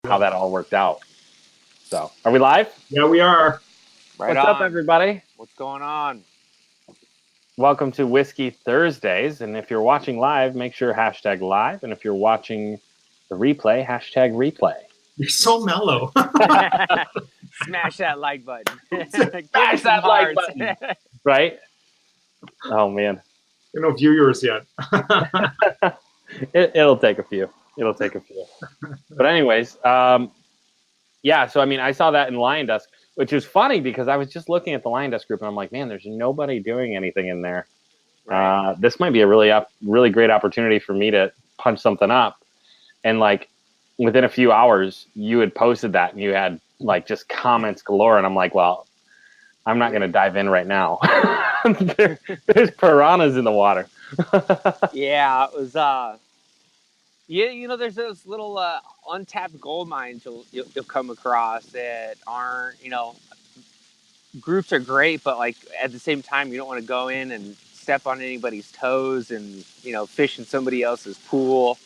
how that all worked out. So, are we live? Yeah, we are. Right What's up, on. everybody? What's going on? Welcome to Whiskey Thursdays. And if you're watching live, make sure hashtag live. And if you're watching the replay, hashtag replay. You're so mellow. Smash that like button. Smash that like button. Right? Oh, man. There are no viewers yet. It'll take a few. It'll take a few. But anyways, yeah, so I mean, I saw that in Lion Desk, which is funny because I was just looking at the Lion Desk group and I'm like, man, there's nobody doing anything in there. Right. This might be a really great opportunity for me to punch something up. And like within a few hours, you had posted that and you had like just comments galore. And I'm like, well, I'm not going to dive in right now. There's piranhas in the water. Yeah, it was, yeah, you know, there's those little untapped gold mines you'll come across that aren't, you know, groups are great, but like at the same time, you don't want to go in and step on anybody's toes and, you know, fish in somebody else's pool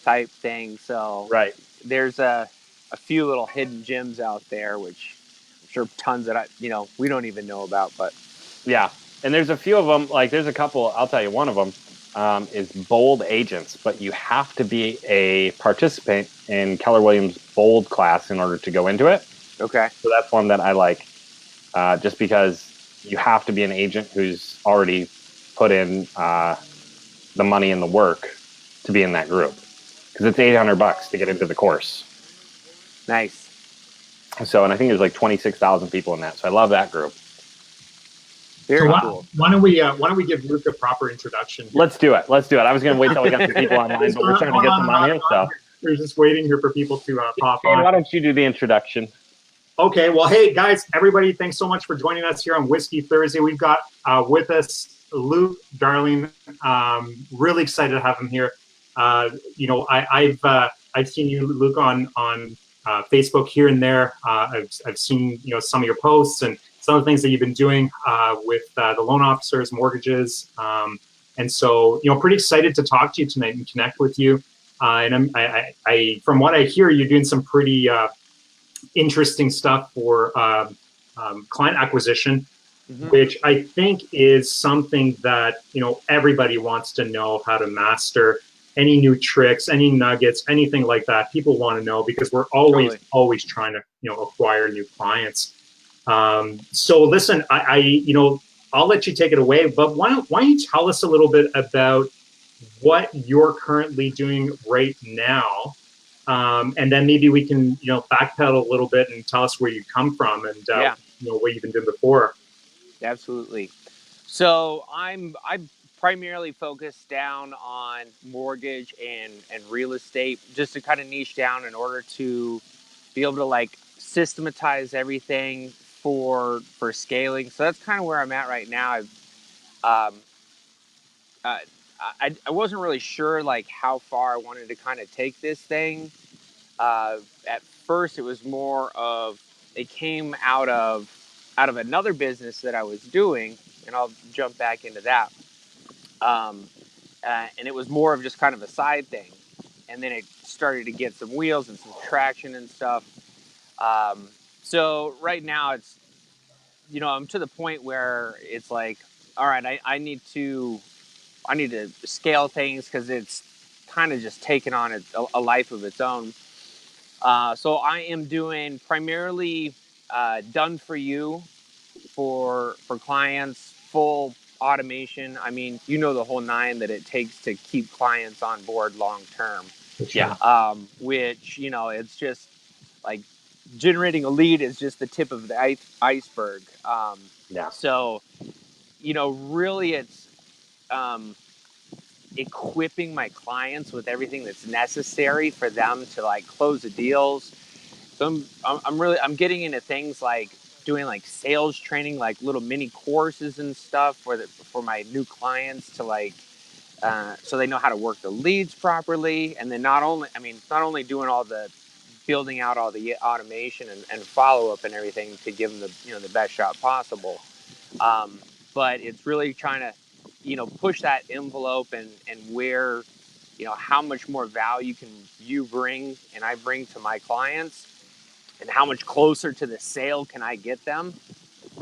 type thing. So right. There's a few little hidden gems out there, which I'm sure tons that we don't even know about, but yeah. And there's a few of them, like there's a couple, I'll tell you, one of them is bold agents, but you have to be a participant in Keller Williams bold class in order to go into it. Okay. So that's one that I like, just because you have to be an agent who's already put in the money and the work to be in that group, because it's $800 to get into the course. Nice. So, and I think there's like 26,000 people in that. So I love that group. Very cool. Why don't we give Luke a proper introduction? Let's do it. I was going to wait till we got the people online, but we're trying to get them on here. So we're just waiting here for people to pop on. Why don't you do the introduction? Okay. Well, hey guys, everybody, thanks so much for joining us here on Whiskey Thursday. We've got with us Luke Darling. Really excited to have him here. You know, I've seen you, Luke, on Facebook here and there. I've seen, you know, some of your posts and some of the things that you've been doing with the loan officers, mortgages, and so, you know, pretty excited to talk to you tonight and connect with you. And I from what I hear, you're doing some pretty interesting stuff for client acquisition, which I think is something that, you know, everybody wants to know how to master. Any new tricks, any nuggets, anything like that, people want to know, because we're always trying to, you know, acquire new clients. So listen, you know, I'll let you take it away, but why don't you tell us a little bit about what you're currently doing right now, and then maybe we can, you know, backpedal a little bit and tell us where you come from and you know, what you've been doing before. Absolutely. So I'm primarily focused down on mortgage and real estate, just to kind of niche down in order to be able to like systematize everything for scaling. So that's kind of where I'm at right now. I wasn't really sure like how far I wanted to kind of take this thing. At first, it was more of, it came out of another business that I was doing, and I'll jump back into that. And it was more of just kind of a side thing, and then it started to get some wheels and some traction and stuff. So right now it's, you know, I'm to the point where it's like, all right, I need to scale things, because it's kind of just taken on a life of its own. So I am doing primarily done for you for clients, full automation. I mean, you know, the whole nine that it takes to keep clients on board long term. Yeah. Which, you know, it's just like generating a lead is just the tip of the iceberg. Yeah. So, you know, really it's equipping my clients with everything that's necessary for them to like close the deals. So I'm getting into things like doing like sales training, like little mini courses and stuff for my new clients to like, so they know how to work the leads properly. And then not only doing all the building out all the automation and follow up and everything to give them the, you know, the best shot possible. But it's really trying to, you know, push that envelope and where how much more value can you bring and I bring to my clients, and how much closer to the sale can I get them?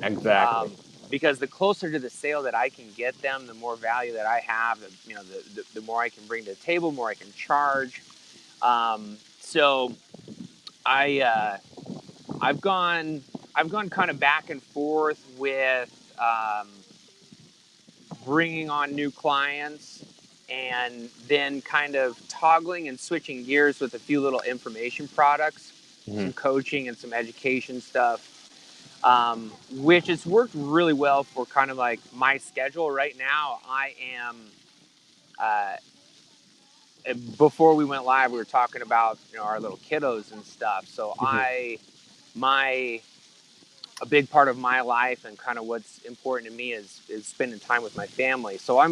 Exactly. Because the closer to the sale that I can get them, the more value that I have, the more I can bring to the table, more I can charge. So I've gone kind of back and forth with bringing on new clients, and then kind of toggling and switching gears with a few little information products, some coaching and some education stuff, which has worked really well for kind of like my schedule right now. I am, before we went live, we were talking about, our little kiddos and stuff. So a big part of my life and kind of what's important to me is spending time with my family. So I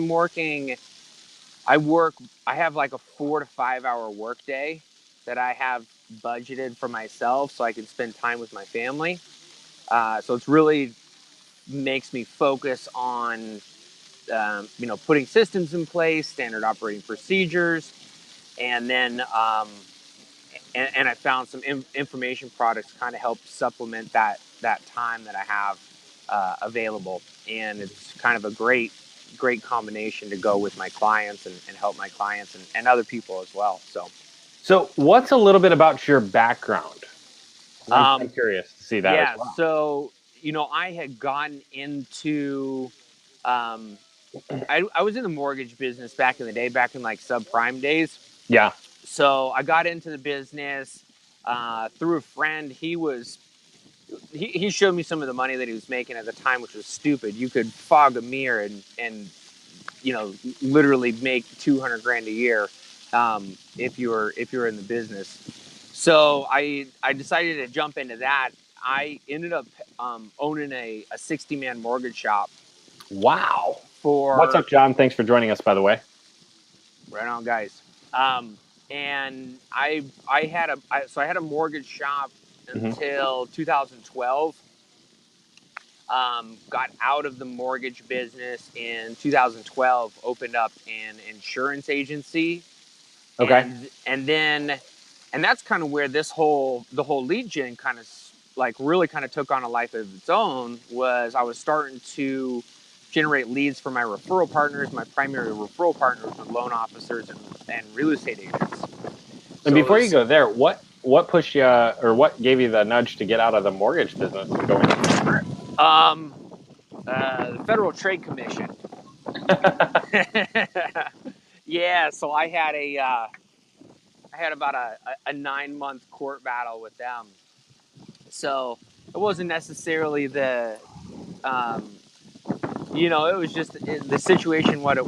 have like a 4 to 5 hour work day that I have budgeted for myself so I can spend time with my family. So it's really makes me focus on, putting systems in place, standard operating procedures, and then, and I found some information products kind of help supplement that time that I have available. And it's kind of a great combination to go with my clients and help my clients and other people as well. So what's a little bit about your background? I'm curious to see that as well. So, I had gotten into, I was in the mortgage business back in the day, back in like subprime days. Yeah. So I got into the business through a friend. He showed me some of the money that he was making at the time, which was stupid. You could fog a mirror and literally make 200 grand a year if you're in the business. So I decided to jump into that. I ended up owning a 60-man mortgage shop. Wow. What's up, John? Thanks for joining us, by the way. Right on, guys. And I had a mortgage shop until 2012. Got out of the mortgage business in 2012. Opened up an insurance agency. Okay. And that's kind of where the whole lead gen kind of like really kind of took on a life of its own. Was I was starting to generate leads for my referral partners. My primary referral partners were loan officers and real estate agents. And before you go there, what pushed you, or what gave you the nudge to get out of the mortgage business and go into insurance? The Federal Trade Commission. Yeah, so I had about a 9-month court battle with them. So it wasn't necessarily it was just the situation. What it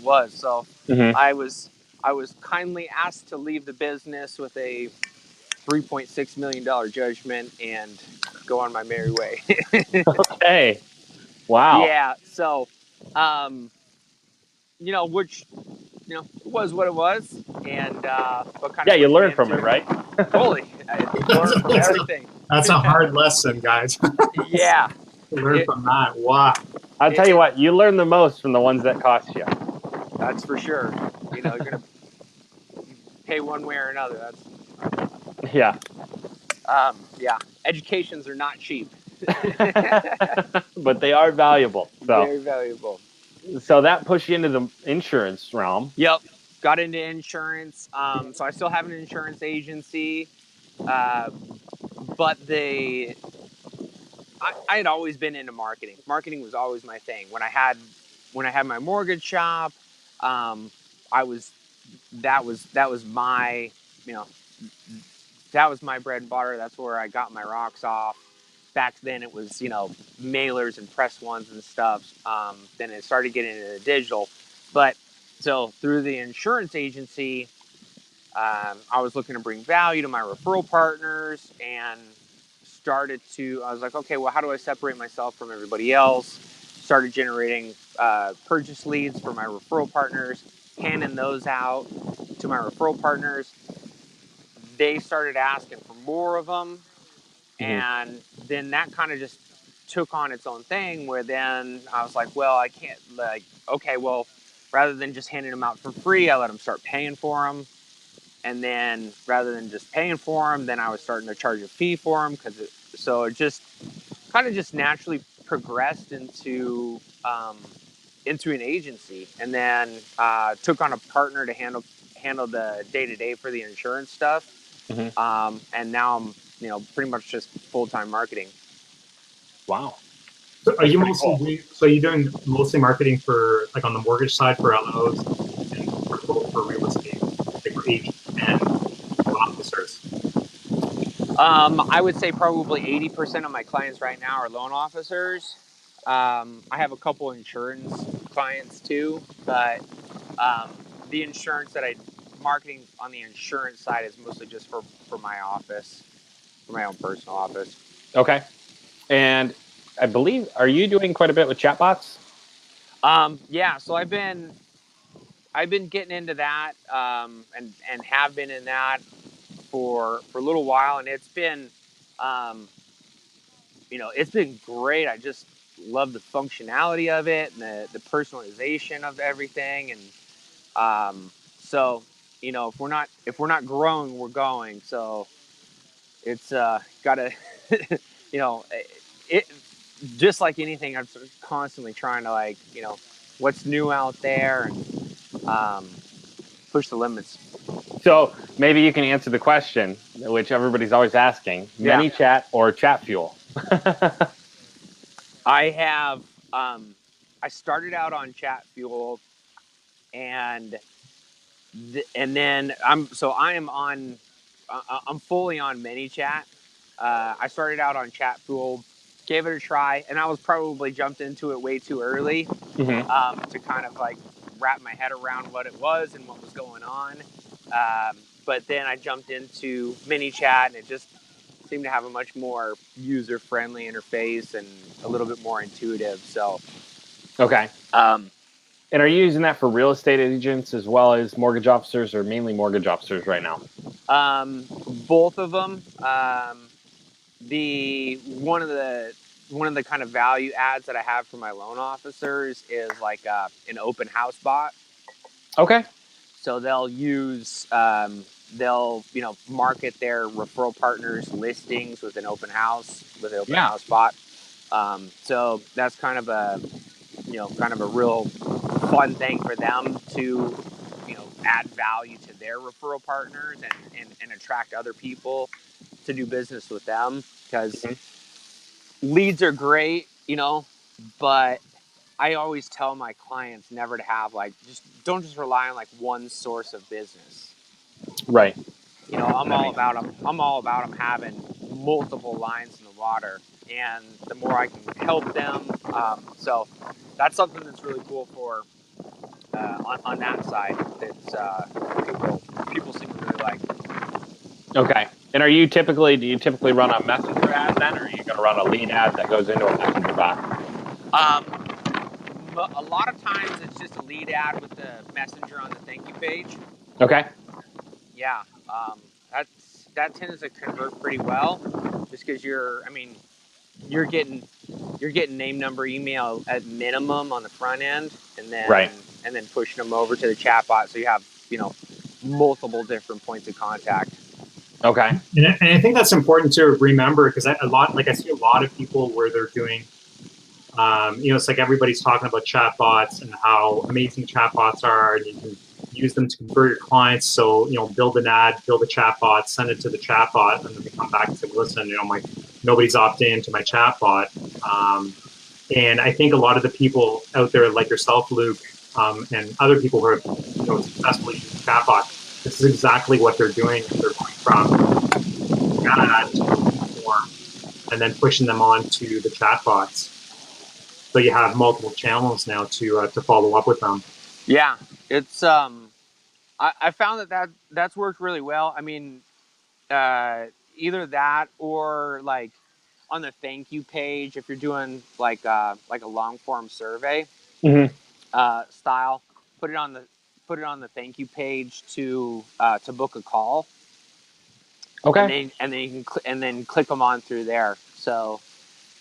was. So I was kindly asked to leave the business with a $3.6 million judgment and go on my merry way. Okay. Wow. Yeah. So, which, it was what it was. And, you learned from it, right? Totally. I learned from everything. That's a hard lesson, guys. Yeah. Learn from that. Wow. I'll tell you what, you learn the most from the ones that cost you. That's for sure. You're going to pay one way or another. Yeah. Yeah. Educations are not cheap. But they are valuable. So. Very valuable. So that pushed you into the insurance realm. Yep. Got into insurance. So I still have an insurance agency. But I had always been into marketing. Marketing was always my thing. When I had my mortgage shop, that was my, that was my bread and butter. That's where I got my rocks off. Back then it was, mailers and press ones and stuff. Then it started getting into the digital. But so through the insurance agency, I was looking to bring value to my referral partners and I was like, okay, well, how do I separate myself from everybody else? Started generating purchase leads for my referral partners, handing those out to my referral partners. They started asking for more of them. And then that kind of just took on its own thing where then I was like, well, I can't okay, well, rather than just handing them out for free, I let them start paying for them. And then rather than just paying for them, then I was starting to charge a fee for them so it just kind of just naturally progressed into an agency, and then took on a partner to handle the day-to-day for the insurance stuff. And now I'm pretty much just full-time marketing. Wow. So are you mostly so you're doing mostly marketing for like on the mortgage side for LOs and for real estate, like for agents and loan officers? I would say probably 80% of my clients right now are loan officers. I have a couple insurance clients too, but the insurance that marketing on the insurance side is mostly just for my office, for my own personal office. Okay. And I believe, are you doing quite a bit with chatbots? Yeah, so I've been getting into that, and have been in that for a little while, and it's been, it's been great. I just love the functionality of it and the personalization of everything, and so if we're not growing, we're going. So it's gotta, it just like anything, I'm constantly trying to what's new out there, and push the limits. So maybe you can answer the question, which everybody's always asking: ManyChat or ChatFuel? I have. I started out on ChatFuel, and then I'm fully on ManyChat. I started out on ChatFuel, gave it a try, and I was probably jumped into it way too early to kind of wrap my head around what it was and what was going on. But then I jumped into ManyChat, and it just seemed to have a much more user-friendly interface and a little bit more intuitive. So, okay. And are you using that for real estate agents as well as mortgage officers, or mainly mortgage officers right now? Both of them. One of the kind of value adds that I have for my loan officers is an open house bot. Okay. So they'll use market their referral partners listings with an open house house bot. So that's kind of a real fun thing for them to add value to their referral partners and attract other people to do business with them, because leads are great, but I always tell my clients never to have don't just rely on one source of business. Right. I'm all about them having multiple lines in the water, and the more I can help them, so that's something that's really cool for on that side. It's people seem to really like. Okay. And do you typically run a messenger ad then, or are you going to run a lead ad that goes into a messenger bot? A lot of times it's just a lead ad with the messenger on the thank you page. Okay. Yeah. That tends to convert pretty well, just because you're getting name, number, email at minimum on the front end, and then pushing them over to the chatbot, so you have multiple different points of contact. Okay. And I think that's important to remember, because I see a lot of people where they're doing, it's like everybody's talking about chatbots and how amazing chatbots are, and you can use them to convert your clients. So, build an ad, build a chatbot, send it to the chatbot, and then they come back and say, listen, nobody's opted into my chatbot. And I think a lot of the people out there, like yourself, Luke, and other people who are successfully using chatbot, this is exactly what they're doing. They're going from ad to form, and then pushing them on to the chatbots. So you have multiple channels now to follow up with them. Yeah, it's I found that's worked really well. I mean, either that or on the thank you page, if you're doing like a long form survey style, put it on the thank you page to book a call. Okay. And then you can click them on through there. So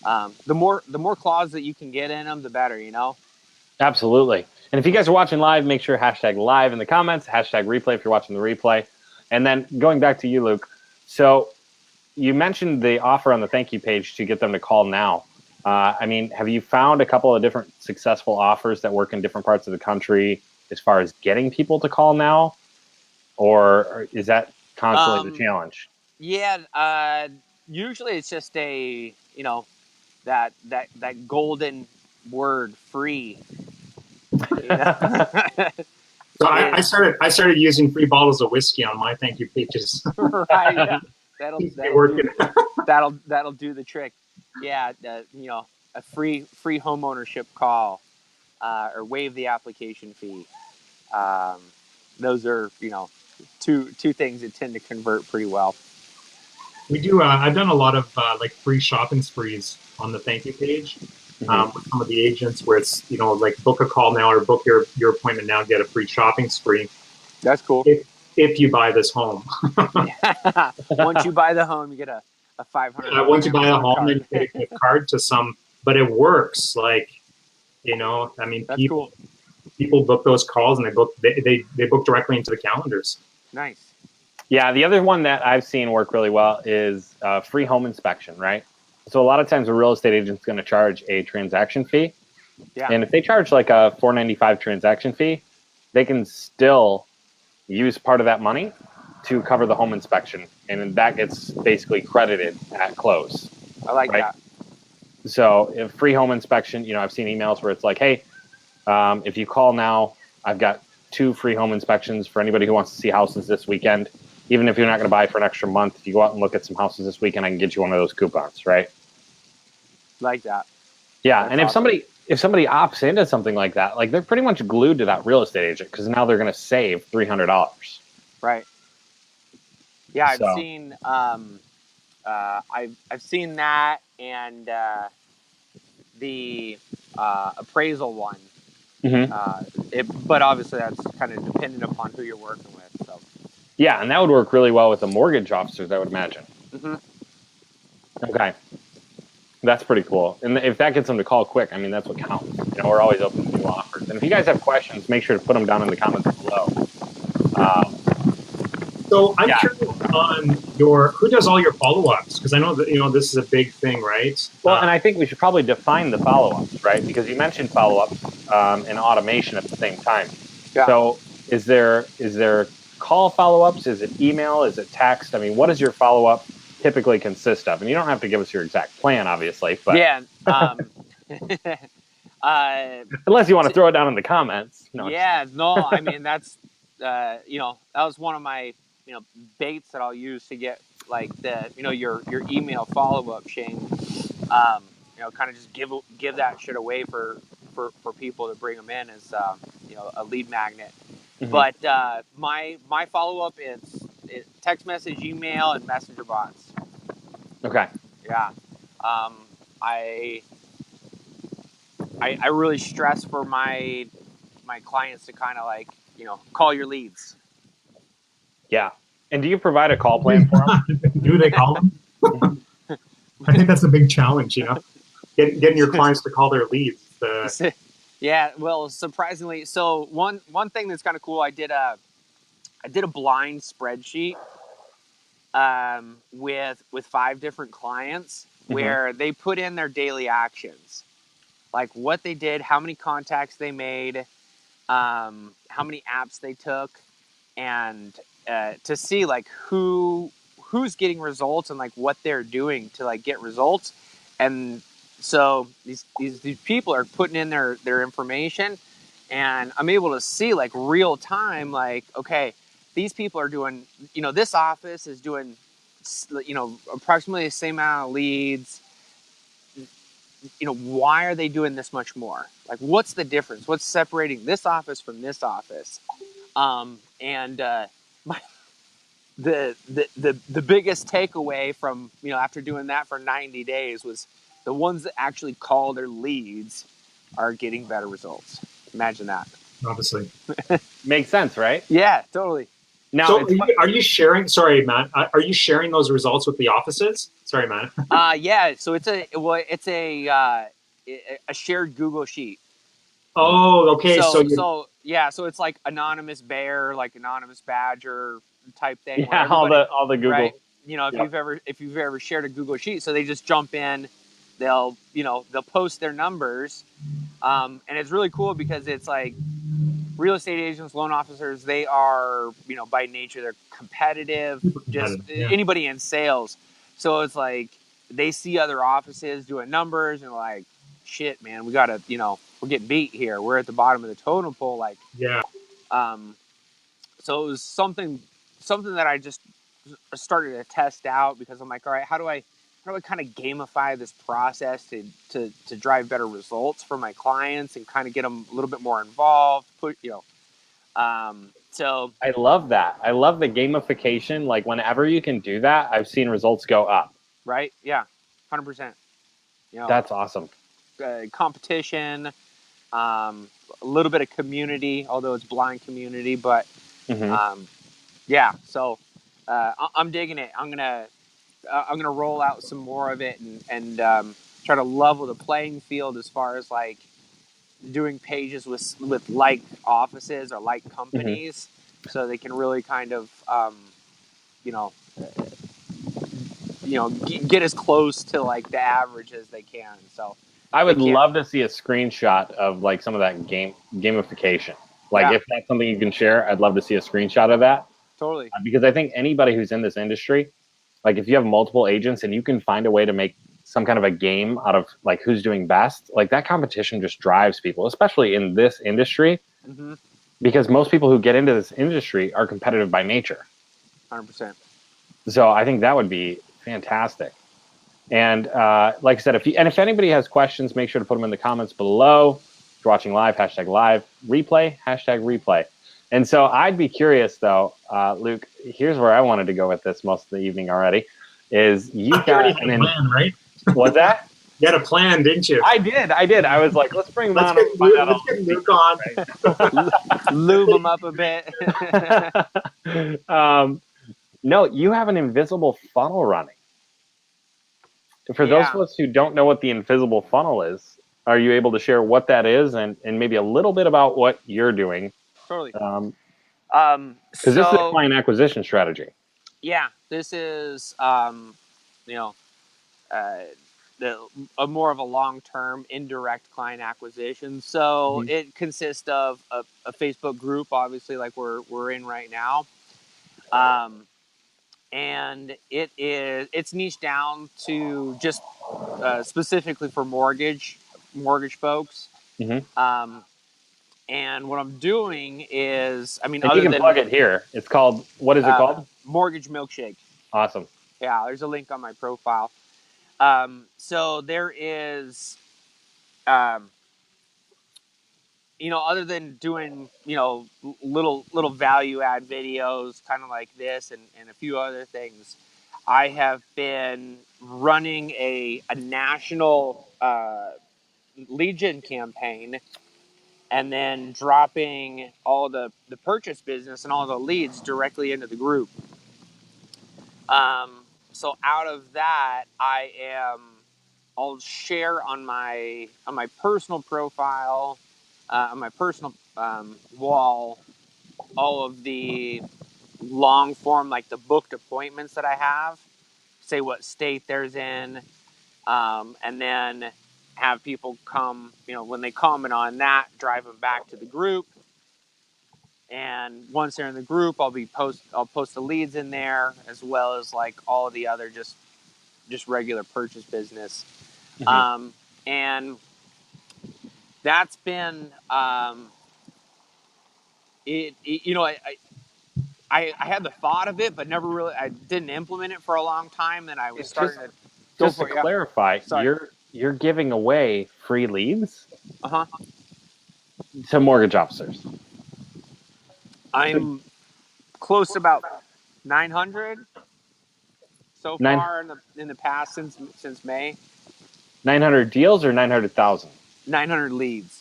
the more clause that you can get in them, the better. Absolutely. And if you guys are watching live, make sure hashtag live in the comments, hashtag replay if you're watching the replay. And then going back to you, Luke. So you mentioned the offer on the thank you page to get them to call now. I mean, have you found a couple of different successful offers that work in different parts of the country as far as getting people to call now? Or is that constantly the challenge? Yeah, usually it's just a, that golden word, free. So I started using free bottles of whiskey on my thank you pages. Right. Yeah. That'll do the trick. Yeah. A free home ownership call, or waive the application fee. Those are, two things that tend to convert pretty well. We do. I've done a lot of like free shopping sprees on the thank you page with some of the agents, where it's like book a call now or book your appointment now, get a free shopping spree. That's cool. If you buy this home. Once you buy the home, you get a $500. Once you buy the home, then you get a gift card to some. But it works. Like, I mean, people book those calls and they book directly into the calendars. Nice. Yeah, the other one that I've seen work really well is free home inspection, right? So a lot of times a real estate agent's going to charge a transaction fee. Yeah. And if they charge like a $4.95 transaction fee, they can still use part of that money to cover the home inspection. And that gets basically credited at close. I like that. So if free home inspection, I've seen emails where it's like, hey, if you call now, I've got 2 free home inspections for anybody who wants to see houses this weekend. Even if you're not going to buy for an extra month, if you go out and look at some houses this weekend, I can get you one of those coupons, right? Like that. Yeah, that's and awesome. if somebody opts into something like that, like they're pretty much glued to that real estate agent because now they're going to save $300. Right. Yeah, I've seen I've seen that, and the appraisal one. But obviously that's kind of dependent upon who you're working with. So. Yeah, and that would work really well with the mortgage officers, I would imagine. Okay. That's pretty cool. And if that gets them to call quick, I mean, that's what counts. We're always open to new offers. And if you guys have questions, make sure to put them down in the comments below. So I'm curious on who does all your follow-ups? Because I know that, this is a big thing, right? Well, and I think we should probably define the follow-ups, right? Because you mentioned follow-ups and automation at the same time. Yeah. So is there call follow-ups? Is it email? Is it text? I mean, what does your follow-up typically consist of? And you don't have to give us your exact plan, obviously. But yeah. Unless you want to throw it down in the comments. No, I mean, that's, that was one of my, baits that I'll use to get like the, your email follow-up, Shane. Kind of just give that shit away for people to bring them in as, a lead magnet. But my follow-up is text message, email, and messenger bots. Okay. Yeah. I really stress for my clients to kind of like, call your leads. Yeah. And do you provide a call plan for them? Do they call them? I think that's a big challenge, getting your clients to call their leads. Yeah, well, surprisingly, so one thing that's kind of cool, I did a blind spreadsheet with 5 different clients where they put in their daily actions, like what they did, how many contacts they made, how many apps they took, and to see like who's getting results and like what they're doing to like get results. And so these people are putting in their information, and I'm able to see like real time, like, okay, these people are doing, this office is doing, approximately the same amount of leads. Why are they doing this much more? Like, what's the difference? What's separating this office from this office? The biggest takeaway from, after doing that for 90 days was the ones that actually call their leads are getting better results. Imagine that. Obviously. Makes sense, right? Yeah, totally. Now, so are you sharing? Sorry, Matt. Are you sharing those results with the offices? Sorry, Matt. Yeah. So it's a shared Google sheet. Oh, okay. So, So it's like anonymous bear, like anonymous badger type thing. Yeah, Where everybody, all the Google. right? You know, Yep. if you've ever shared a Google sheet, so they just jump in, they'll post their numbers, and it's really cool because it's like real estate agents, loan officers, they are, by nature, they're competitive, super just competitive. Yeah. anybody in sales. So it's like they see other offices doing numbers and like, shit, man, we gotta, we're getting beat here. We're at the bottom of the totem pole. Like, Yeah. so it was something that I just started to test out because I'm like, all right, how do I kind of gamify this process to drive better results for my clients and kind of get them a little bit more involved, so I love that. I love the gamification. Like whenever you can do that, I've seen results go up. right. Yeah. 100%. That's awesome. Competition, a little bit of community, although it's blind community, but, yeah. So, I'm digging it. I'm going to roll out some more of it and try to level the playing field as far as like doing pages with like offices or like companies, so they can really kind of you know get as close to like the average as they can. So I would love to see a screenshot of like some of that gamification. Like if that's something you can share, I'd love to see a screenshot of that. Totally. Because I think anybody who's in this industry, like if you have multiple agents and you can find a way to make some kind of a game out of like who's doing best, like that competition just drives people, especially in this industry, because most people who get into this industry are competitive by nature. 100%. So I think that would be fantastic. And like I said, if anybody has questions, make sure to put them in the comments below. If you're watching live, #live, replay, #replay. And so I'd be curious though, Luke, here's where I wanted to go with this most of the evening already, is you got a plan, right? What's that? You had a plan, didn't you? I did. I was like, let's bring him on. Let's get Luke on. Lube him up a bit. No, you have an invisible funnel running. For those of us who don't know what the invisible funnel is, are you able to share what that is and maybe a little bit about what you're doing? Totally. Because this is a client acquisition strategy. Yeah, this is more of a long-term indirect client acquisition. So it consists of a Facebook group, obviously, like we're in right now, and it's niched down to just specifically for mortgage folks. And what I'm doing is, you can plug it here. It's called, what is it called? Mortgage Milkshake. Awesome. Yeah, there's a link on my profile. So there is, other than doing, little value add videos, kind of like this and a few other things, I have been running a national lead gen campaign and then dropping all the purchase business and all the leads directly into the group. So out of that, I'll share on my personal profile, on my personal wall, all of the long form, like the booked appointments that I have, say what state there's in, and then have people come, when they comment on that, drive them back to the group. And once they're in the group, I'll post the leads in there, as well as like all of the other just regular purchase business. And that's been I had the thought of it, but I didn't implement it for a long time. Then I was starting to go just for to clarify, you're giving away free leads to mortgage officers. I'm close to about 900 so far in the past since May. 900 deals or 900,000? 900 leads.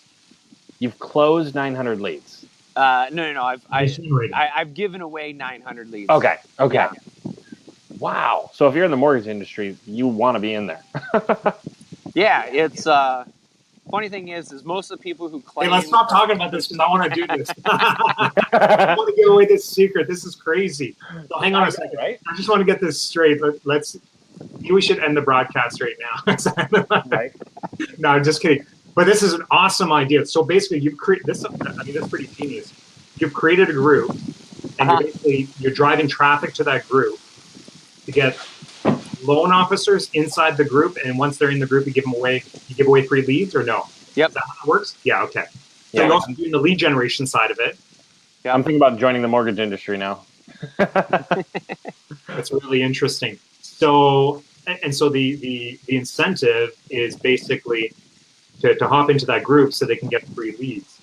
You've closed 900 leads. No. I've given away 900 leads. Okay. Yeah. Wow. So if you're in the mortgage industry, you want to be in there. Yeah, it's funny thing is most of the people who Hey, claim. let's stop talking about this because I want to do this. I want to give away this secret. This is crazy. So hang on a second. Right? I just want to get this straight. Maybe we should end the broadcast right now. Right. No, I'm just kidding. But this is an awesome idea. So basically, you've created this. I mean, that's pretty genius. You've created a group, and you're driving traffic to that group to get loan officers inside the group, and once they're in the group, you give away free leads, or no? Yep. Is that how it works? Yeah. Okay. So Yeah. you're also doing the lead generation side of it. Yeah. I'm thinking about joining the mortgage industry now. That's really interesting. So the incentive is basically to hop into that group so they can get free leads.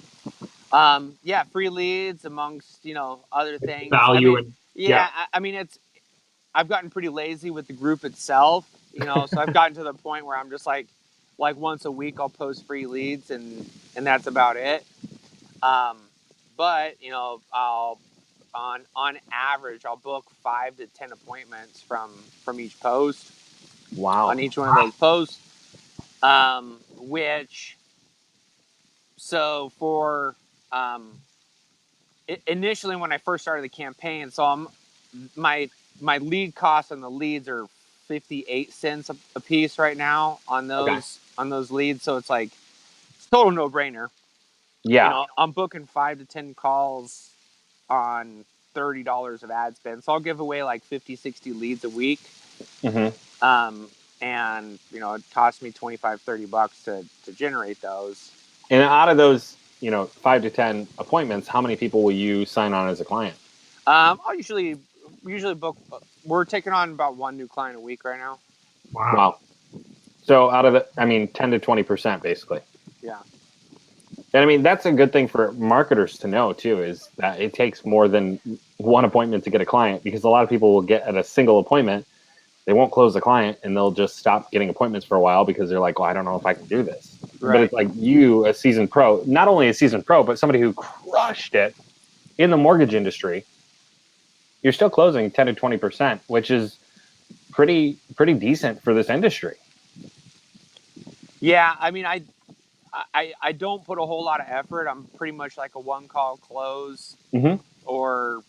Yeah, free leads amongst other things. Value I mean, I've gotten pretty lazy with the group itself, so I've gotten to the point where I'm just like once a week I'll post free leads and that's about it. But I'll on average I'll book 5 to 10 appointments from each post. Wow. On each one of those posts, so for initially when I first started the campaign, so my lead costs on the leads are 58 cents a piece right now on those leads. So it's total no brainer. Yeah. I'm booking 5 to 10 calls on $30 of ad spend. So I'll give away 50, 60 leads a week. Mm-hmm. And it costs me $25-$30 to generate those. And out of those, 5 to 10 appointments, how many people will you sign on as a client? I'll usually book. We're taking on about 1 new client a week right now. Wow. So out of 10 to 20%, basically. Yeah. And that's a good thing for marketers to know too, is that it takes more than one appointment to get a client, because a lot of people will get at a single appointment, they won't close the client, and they'll just stop getting appointments for a while because they're like, well, I don't know if I can do this. Right. But it's like you, a seasoned pro, not only a seasoned pro, but somebody who crushed it in the mortgage industry, you're still closing 10 to 20%, which is pretty decent for this industry. Yeah, I don't put a whole lot of effort. I'm pretty much like a 1-call close, mm-hmm. or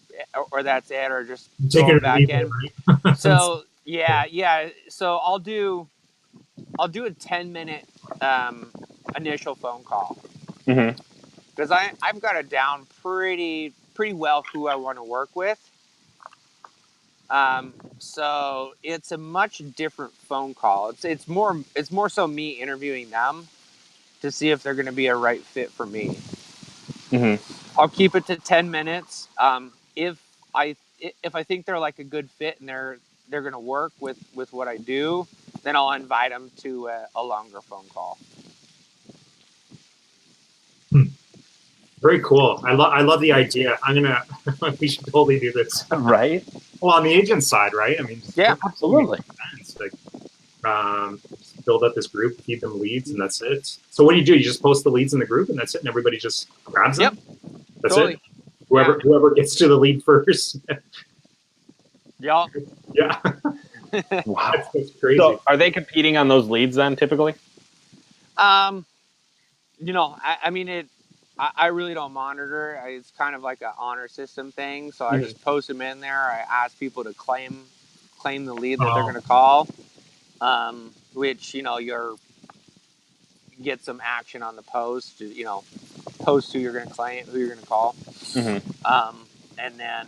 that's it, or just take it back in. Right? So yeah. So I'll do a 10-minute initial phone call, because I've got it down pretty well who I want to work with. So it's a much different phone call. It's more so me interviewing them to see if they're going to be a right fit for me. Mm-hmm. I'll keep it to 10 minutes. If I think they're a good fit and they're going to work with what I do, then I'll invite them to a longer phone call. Very cool. I love the idea. We should totally do this. Right. Well, on the agent side, right? Yeah, absolutely. Build up this group, feed them leads, and that's it. So what do? You just post the leads in the group, and that's it, and everybody just grabs them? Yep. That's totally. It? Whoever gets to the lead first. Yeah. Yeah. Wow. That's crazy. So are they competing on those leads then, typically? I really don't monitor. It's kind of like an honor system thing. So I just post them in there. I ask people to claim the lead that they're going to call, which, you get some action on the post, post who you're going to claim, who you're going to call. Mm-hmm. And then,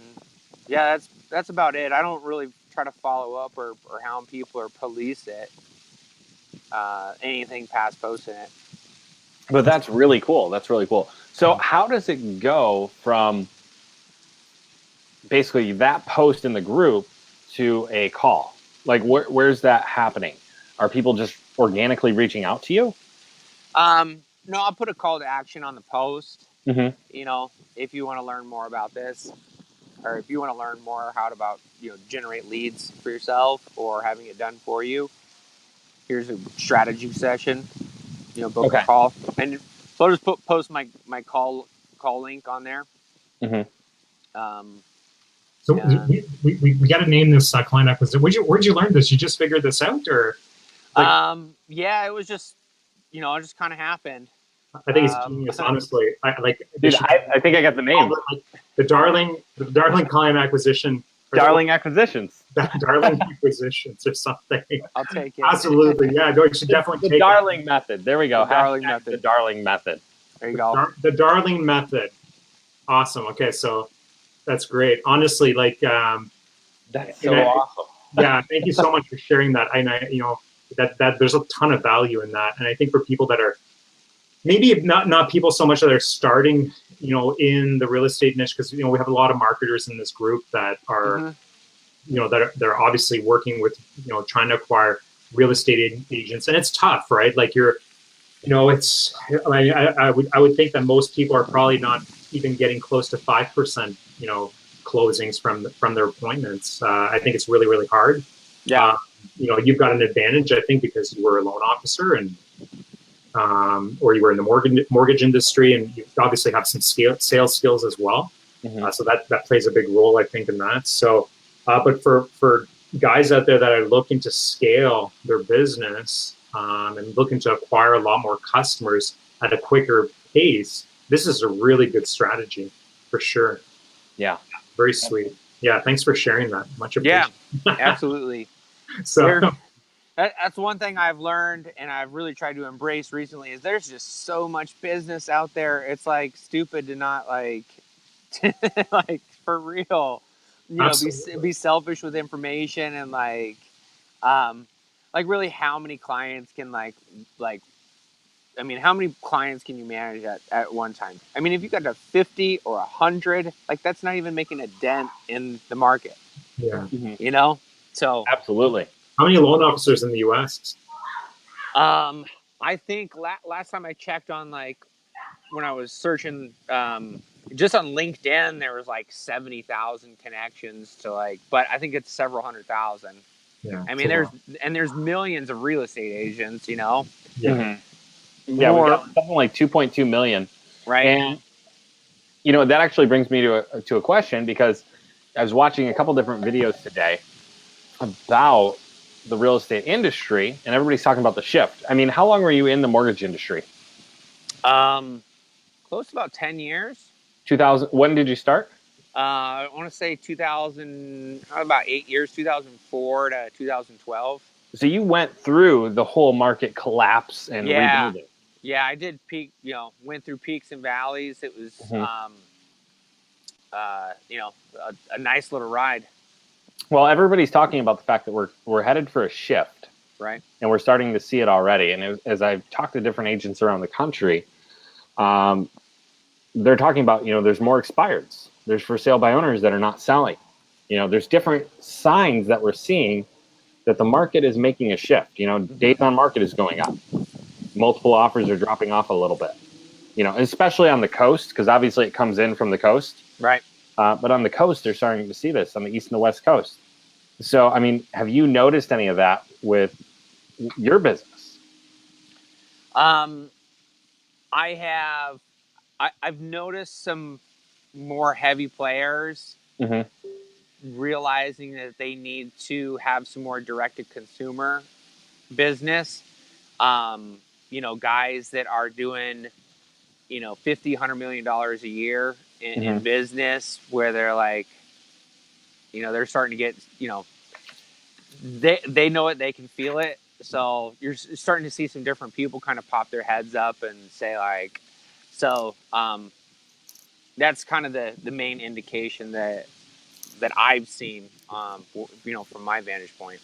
yeah, that's about it. I don't really try to follow up or hound people or police it, anything past posting it. But that's really cool. So how does it go from basically that post in the group to a call? Where's that happening? Are people just organically reaching out to you? No, I'll put a call to action on the post. Mm-hmm. If you want to learn more about this, or if you want to learn more about generate leads for yourself or having it done for you, here's a strategy session. Book a call, and so I'll just post my call link on there. Mm-hmm. So we got to name this client acquisition. Where'd you learn this? You just figured this out, or? Yeah, it was just it just kind of happened. I think it's genius, honestly. Dude, I think I got the name. The Darling Client Acquisition. Darling Acquisitions. Darling Acquisitions or something. I'll take it. Absolutely, yeah. No, you should definitely The take Darling Method. There we go. The Darling Hashtag Method. The Darling Method. There you go. The Darling Method. Awesome. Okay, so that's great. Honestly, That's so awesome. Yeah, thank you so much for sharing that. And that there's a ton of value in that. And I think for people that are maybe not people so much that are starting, in the real estate niche, because we have a lot of marketers in this group that are, they're obviously working with, trying to acquire real estate agents, and it's tough, right? Like it's. I would think that most people are probably not even getting close to 5%, closings from their appointments. I think it's really, really hard. Yeah. You've got an advantage, I think, because you were a loan officer and. Or you were in the mortgage industry, and you obviously have some sales skills as well. Mm-hmm. So that plays a big role, I think, in that. So, but for guys out there that are looking to scale their business and looking to acquire a lot more customers at a quicker pace, this is a really good strategy for sure. Yeah. Very sweet. Yeah. Thanks for sharing that. Much appreciated. Yeah, absolutely. So. That's one thing I've learned and I've really tried to embrace recently is there's just so much business out there. It's like stupid to not like for real, be selfish with information and really how many clients can how many clients can you manage at one time? I mean, if you got a 50 or 100, that's not even making a dent in the market. Yeah. So absolutely. How many loan officers in the U.S.? I think last time I checked on when I was searching just on LinkedIn, there was 70,000 connections to but I think it's several 100,000. Yeah. I mean, there's millions of real estate agents, Yeah. Mm-hmm. Yeah, we got something like 2.2 million. Right. And that actually brings me to a question, because I was watching a couple different videos today about the real estate industry, and everybody's talking about the shift. I mean, how long were you in the mortgage industry? Close to about 10 years. 2000. When did you start? I want to say 2000, about 8 years, 2004 to 2012. So you went through the whole market collapse and rebuilding. Yeah, I did went through peaks and valleys. It was, a nice little ride. Well, everybody's talking about the fact that we're headed for a shift, right? And we're starting to see it already. And as I've talked to different agents around the country, they're talking about there's more expireds. There's for sale by owners that are not selling. There's different signs that we're seeing that the market is making a shift. Days on market is going up. Multiple offers are dropping off a little bit. Especially on the coast, because obviously it comes in from the coast, right? But on the coast, they're starting to see this on the east and the west coast. So, I mean, have you noticed any of that with your business? I have. I've noticed some more heavy players realizing that they need to have some more direct-to-consumer business. Guys that are doing, $50, $100 million a year in business, where they're they're starting to get, they know it, they can feel it. So you're starting to see some different people kind of pop their heads up and say that's kind of the main indication that I've seen, from my vantage point.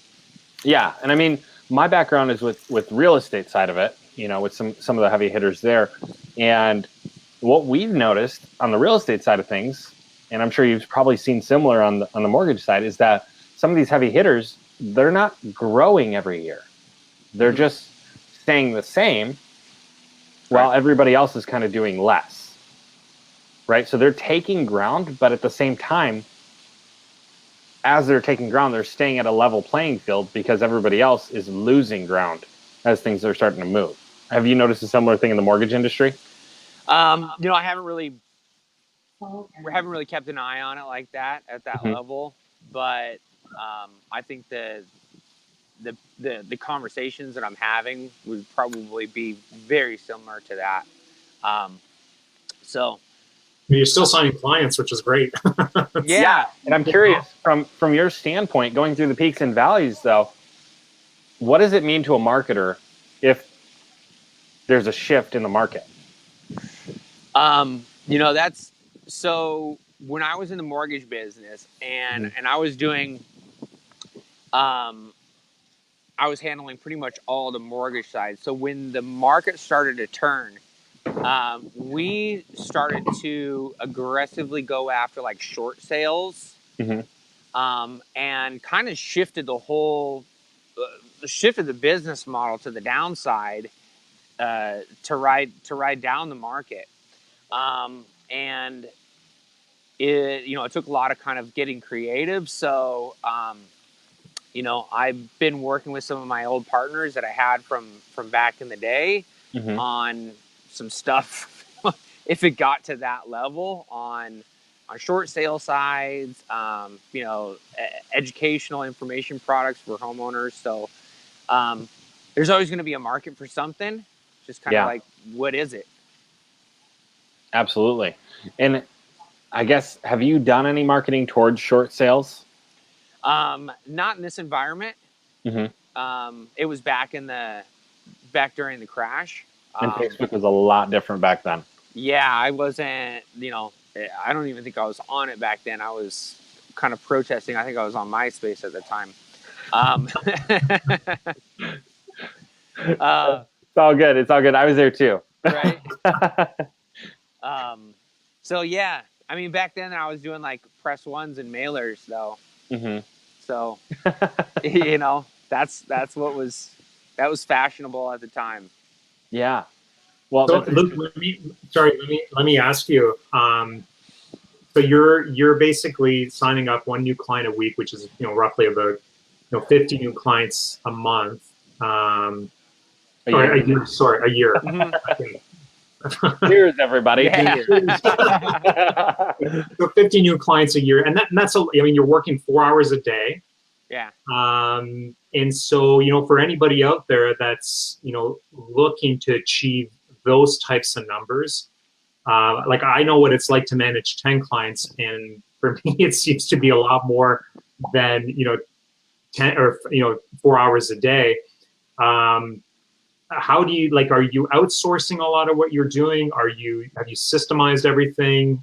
Yeah. And I mean, my background is with real estate side of it, with some of the heavy hitters there. And what we've noticed on the real estate side of things, and I'm sure you've probably seen similar on the mortgage side, is that some of these heavy hitters, they're not growing every year. They're just staying the same while everybody else is kind of doing less. Right? So they're taking ground, but at the same time, as they're taking ground, they're staying at a level playing field because everybody else is losing ground as things are starting to move. Have you noticed a similar thing in the mortgage industry? I haven't really kept an eye on it like that at that level, but I think that the conversations that I'm having would probably be very similar to that. So You're still signing clients, which is great. yeah. And I'm curious from your standpoint, going through the peaks and valleys, though, what does it mean to a marketer if there's a shift in the market? That's so when I was in the mortgage business and I was doing, I was handling pretty much all the mortgage side. So when the market started to turn, we started to aggressively go after like short sales, and kind of shifted shifted the business model to the downside, to ride down the market. And it took a lot of kind of getting creative. So, I've been working with some of my old partners that I had from back in the day on some stuff. If it got to that level on short sale sides, educational information products for homeowners. So, there's always going to be a market for something. Just kind of like, what is it? Absolutely. And I guess, have you done any marketing towards short sales? Not in this environment. It was back during the crash. And Facebook was a lot different back then. Yeah, I wasn't, I don't even think I was on it back then. I was kind of protesting. I think I was on MySpace at the time. It's all good. It's all good. I was there too. Right. So yeah, I mean, back then I was doing like press ones and mailers though. So, that's what was fashionable at the time. Yeah. Well, so Luke, let me ask you. So you're basically signing up one new client a week, which is roughly about 50 new clients a month. A year. Sorry, a year. Cheers, everybody. Yeah. So 50 new clients a year, and that's you're working 4 hours a day. Yeah. And so for anybody out there that's looking to achieve those types of numbers, like I know what it's like to manage 10 clients, and for me it seems to be a lot more than 10 or 4 hours a day. How do you are you outsourcing a lot of what you're doing? Have you systemized everything?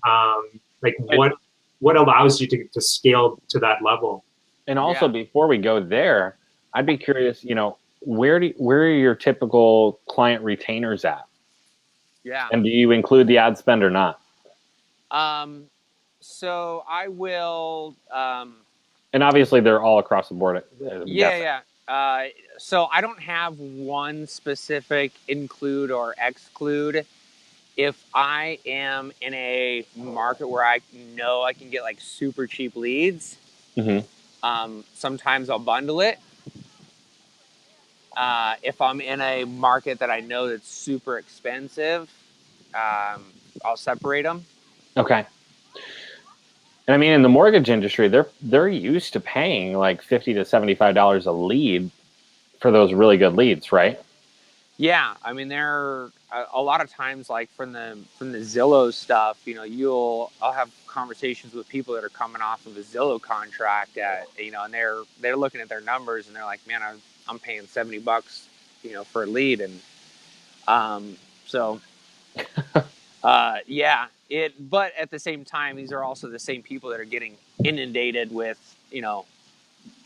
What allows you to scale to that level? And also, before we go there, I'd be curious, where are your typical client retainers at? Yeah. And do you include the ad spend or not? So I will. And obviously, they're all across the board. Yeah. So I don't have one specific include or exclude. If I am in a market where I know I can get like super cheap leads, sometimes I'll bundle it. If I'm in a market that I know that's super expensive, I'll separate them. Okay. And I mean, in the mortgage industry, they're used to paying like $50 to $75 a lead for those really good leads, right? Yeah, I mean, there a lot of times, like from the Zillow stuff, I'll have conversations with people that are coming off of a Zillow contract and they're looking at their numbers and they're like, man, I'm paying $70, for a lead, and so yeah. But at the same time, these are also the same people that are getting inundated with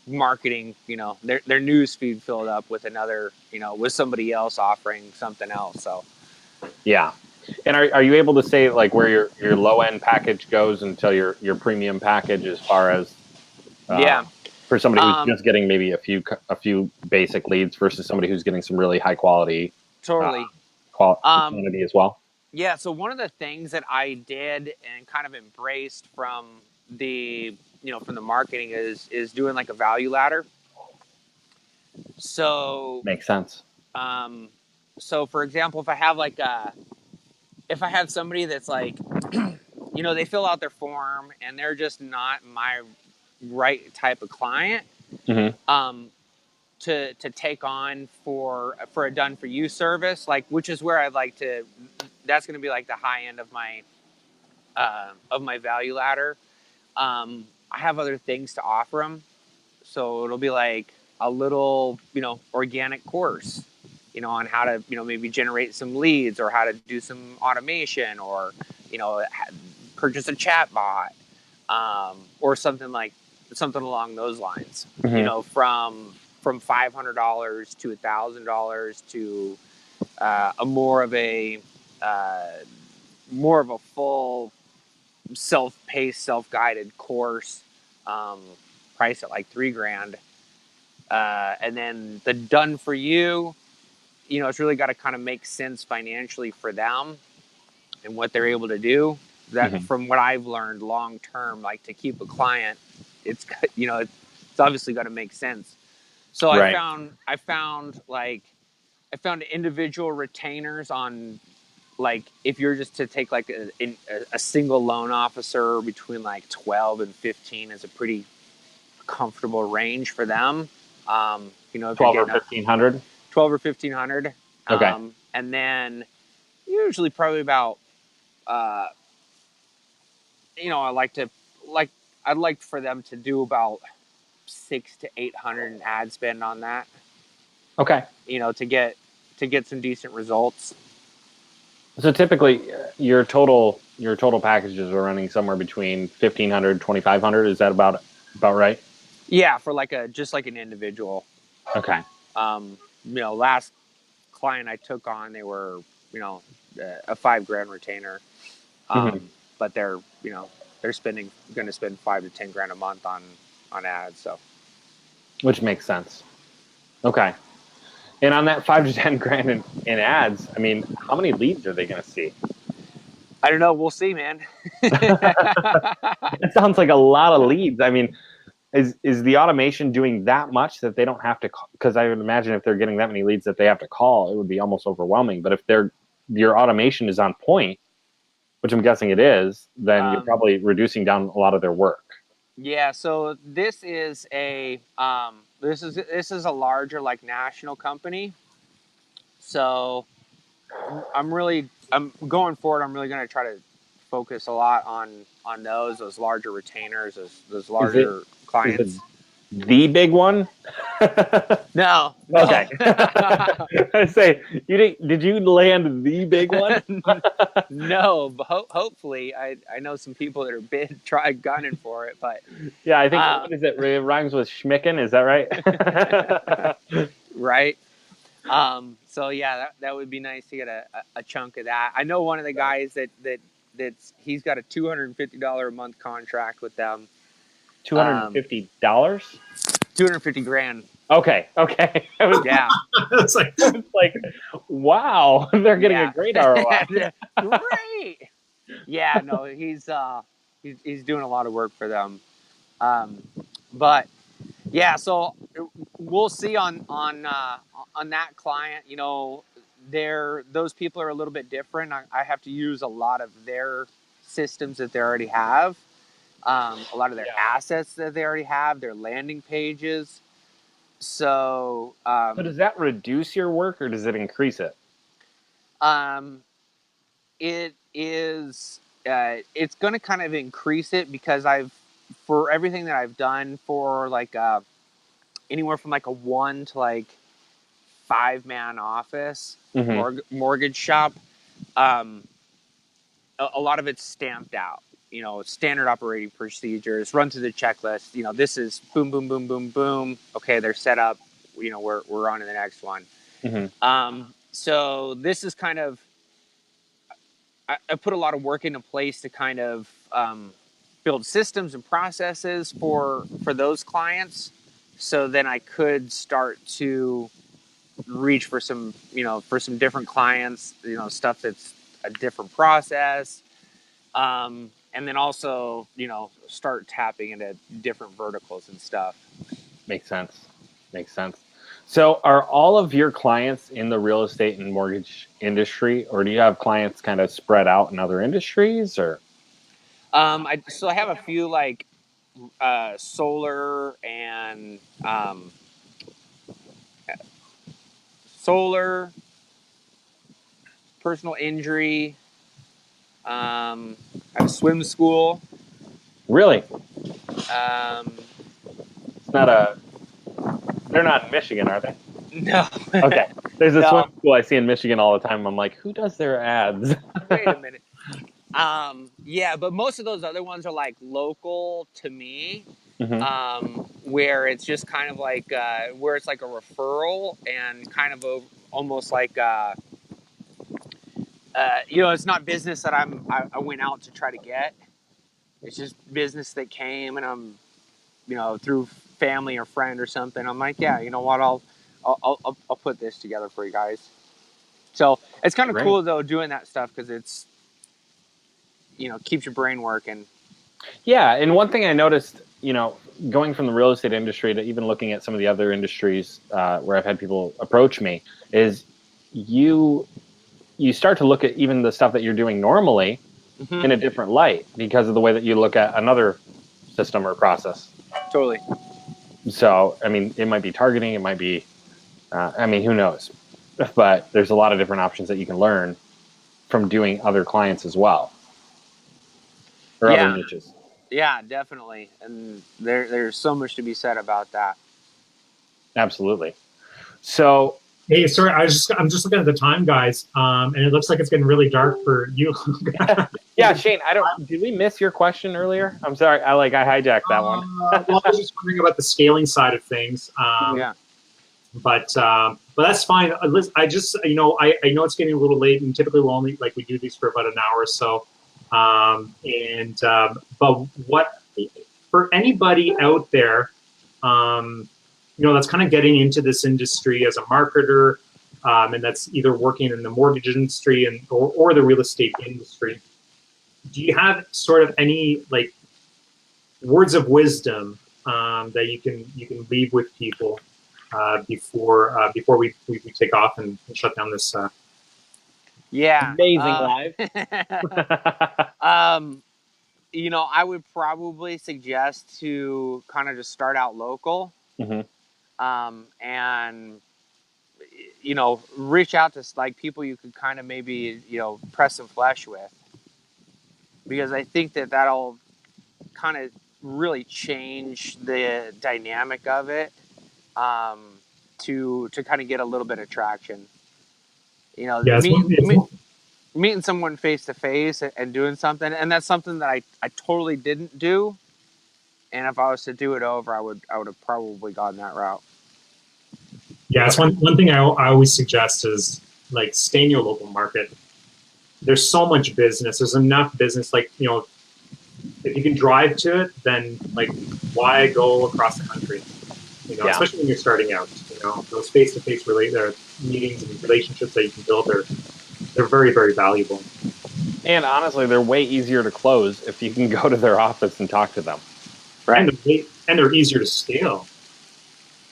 marketing, their news feed filled up with another, with somebody else offering something else. So yeah. And are you able to say like where your low end package goes until your premium package, as far as for somebody who's just getting maybe a few basic leads versus somebody who's getting some really high quality quantity as well? Yeah. So one of the things that I did and kind of embraced from the marketing is doing like a value ladder. So makes sense. So for example, if I have somebody that's like, they fill out their form and they're just not my right type of client. to take on for a done for you service, like, which is where I'd like to. That's going to be like the high end of my value ladder. I have other things to offer them, so it'll be like a little, organic course, on how to, maybe generate some leads, or how to do some automation, or, purchase a chatbot, or something along those lines. Mm-hmm. From $500 to $1,000 to a more of a full self-paced, self-guided course, priced at like $3,000. And then the done for you, it's really got to kind of make sense financially for them and what they're able to do. That, from what I've learned long term, like, to keep a client, it's obviously got to make sense. So Right. I found individual retainers on, like, if you're just to take like a single loan officer, between like 12 and 15 is a pretty comfortable range for them. If 12 or 1,500. 12 or 1,500. Okay. And then usually probably about, I'd like for them to do about 600 to 800 in ad spend on that. Okay. To get some decent results. So typically, your total packages are running somewhere between 1,500 2,500. Is that about right? Yeah, for just like an individual. Okay. Last client I took on, they were, a $5,000 retainer. But they're going to spend $5,000 to $10,000 a month on ads. So, which makes sense. Okay. And on that $5,000 to $10,000 in ads, I mean, how many leads are they going to see? I don't know. We'll see, man. It sounds like a lot of leads. I mean, is the automation doing that much that they don't have to call? Because I would imagine if they're getting that many leads that they have to call, it would be almost overwhelming. But if your automation is on point, which I'm guessing it is, then you're probably reducing down a lot of their work. Yeah. So this is a larger, like, national company. So I'm going forward. I'm really going to try to focus a lot on those larger retainers, those larger clients. Is it the big one? No. Okay. I say, did you land the big one? No, but hopefully I know some people that are try gunning for it, but yeah, I think what is it? It rhymes with schmicken. Is that right? Right. So yeah, that would be nice to get a chunk of that. I know one of the guys that's he's got a $250 a month contract with them. $250? $250,000. Okay. Yeah. It's like, wow, they're getting a great ROI. Great. Yeah, no, he's doing a lot of work for them. But yeah, so we'll see on that client. Those people are a little bit different. I have to use a lot of their systems that they already have, a lot of their assets that they already have, their landing pages. So, but does that reduce your work or does it increase it? It is. It's going to kind of increase it, because for everything that I've done for like anywhere from like a 1 to like 5-man office, mortgage shop, a lot of it's stamped out. Standard operating procedures, run through the checklist. This is boom, boom, boom, boom, boom. Okay, they're set up. We're on to the next one. So this is kind of, I put a lot of work into place to kind of build systems and processes for those clients. So then I could start to reach for some different clients, stuff that's a different process. And then also, start tapping into different verticals and stuff. Makes sense. So are all of your clients in the real estate and mortgage industry, or do you have clients kind of spread out in other industries, or? I have a few, like solar and solar, personal injury. I have a swim school. Really? It's not a. They're not in Michigan, are they? No. Okay. There's a No. swim school I see in Michigan all the time. I'm like, who does their ads? Wait a minute. Yeah, but most of those other ones are like local to me, where it's just kind of like where it's like a referral and kind of almost like it's not business that I went out to try to get. It's just business that came, and I'm through family or friend or something. I'm like, yeah, you know what? I'll put this together for you guys. So it's kind of cool though doing that stuff because it's keeps your brain working. Yeah, and one thing I noticed, going from the real estate industry to even looking at some of the other industries where I've had people approach me, is you start to look at even the stuff that you're doing normally in a different light because of the way that you look at another system or process. Totally. So, I mean, it might be targeting, it might be, who knows? But there's a lot of different options that you can learn from doing other clients as well. Or other niches. Yeah, definitely. And there's so much to be said about that. Absolutely. So, hey, sorry, I'm just looking at the time, guys, and it looks like it's getting really dark for you. Yeah, Shane, did we miss your question earlier? I'm sorry, I hijacked that one. Well, I was just wondering about the scaling side of things. But that's fine. I just, I know it's getting a little late, and typically we'll only we do these for about an hour or so. But what for anybody out there, that's kind of getting into this industry as a marketer, and that's either working in the mortgage industry or the real estate industry. Do you have sort of any words of wisdom that you can leave with people before we take off and shut down this? Amazing live. I would probably suggest to kind of just start out local, and reach out to people you could kind of maybe press some flesh with, because I think that'll kind of really change the dynamic of it, to kind of get a little bit of traction. Meeting someone face to face and doing something, and that's something that I totally didn't do. And if I was to do it over, I would have probably gone that route. Yeah, it's one thing I always suggest is stay in your local market. There's so much business. There's enough business. If you can drive to it, then why go across the country? Especially when you're starting out. Those face-to-face meetings and relationships that you can build, they're very, very valuable. And honestly, they're way easier to close if you can go to their office and talk to them. Right. And they're easier to scale.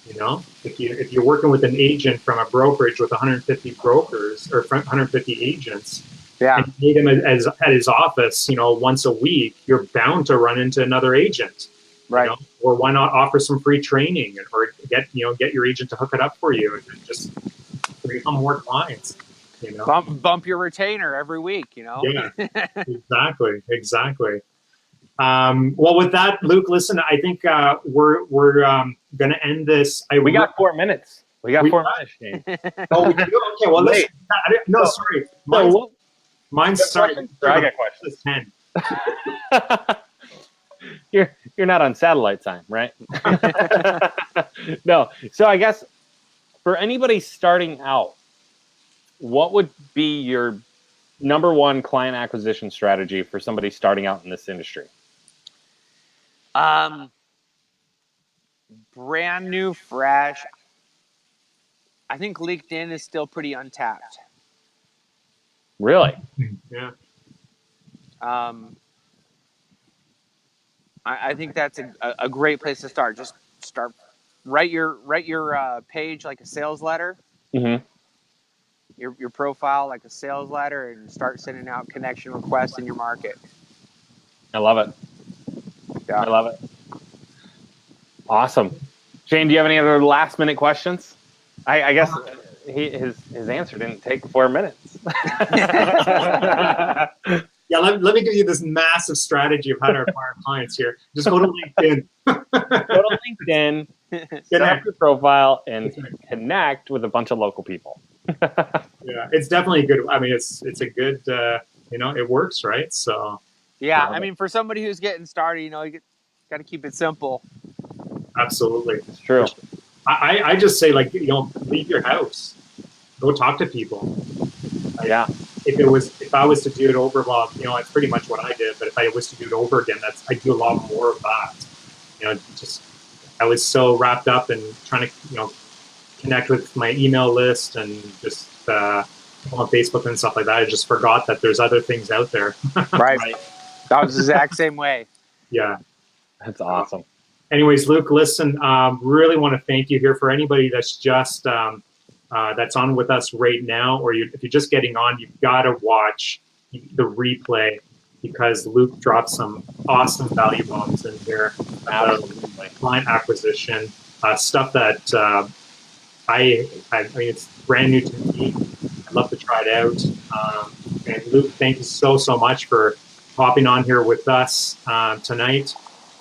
If you're working with an agent from a brokerage with 150 brokers or 150 agents, and you need him at his office, once a week, you're bound to run into another agent. Right. Or why not offer some free training or get your agent to hook it up for you and just become more clients. Bump your retainer every week. Yeah, exactly. Well, with that, Luke, listen, I think we're going to end this. We got 4 minutes. We got 4 minutes, Shane. Oh, we do? Okay, well, listen. No, sorry. Mine's sorry. I got questions. 10. You're not on satellite time, right? No. So I guess for anybody starting out, what would be your number one client acquisition strategy for somebody starting out in this industry? Brand new, fresh. I think LinkedIn is still pretty untapped. Really? Yeah. I think that's a great place to start. Just write your page like a sales letter. Your profile like a sales letter, and start sending out connection requests in your market. I love it. Yeah. I love it. Awesome. Shane, do you have any other last minute questions? I guess his answer didn't take 4 minutes. Yeah, let me give you this massive strategy of how to acquire clients here. Just go to LinkedIn. Go to LinkedIn, set up your profile, and connect with a bunch of local people. Yeah, it's definitely good. I mean, it's a good, it works, right? So. Yeah, I mean, for somebody who's getting started, you got to keep it simple. Absolutely. It's true. I just say, like, leave your house. Go talk to people. Yeah. If I was to do it over, well, it's pretty much what I did. But if I was to do it over again, I do a lot more of that. Just I was so wrapped up in trying to, connect with my email list and just on Facebook and stuff like that. I just forgot that there's other things out there. Right. That was the exact same way. Yeah. That's awesome. Anyways, Luke, listen, really want to thank you here. For anybody that's just that's on with us right now, or if you're just getting on, you've got to watch the replay, because Luke dropped some awesome value bombs in here about client acquisition, stuff that I mean, it's brand new to me. I'd love to try it out. And Luke, thank you so much for hopping on here with us tonight.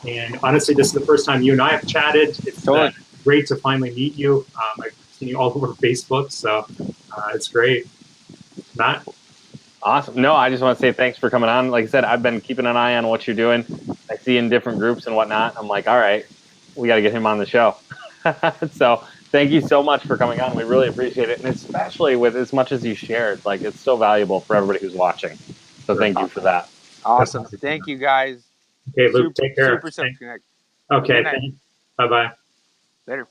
And honestly, this is the first time you and I have chatted. It's great to finally meet you. I've seen you all over Facebook, so it's great. Matt? Awesome. No, I just want to say thanks for coming on. Like I said, I've been keeping an eye on what you're doing. I see in different groups and whatnot. I'm like, all right, we got to get him on the show. So thank you so much for coming on. We really appreciate it. And especially with as much as you shared, like, it's so valuable for everybody who's watching. So thank you for that. Awesome. Thank you, guys. Okay, Luke, take care. Super connect. Okay, bye-bye. Later.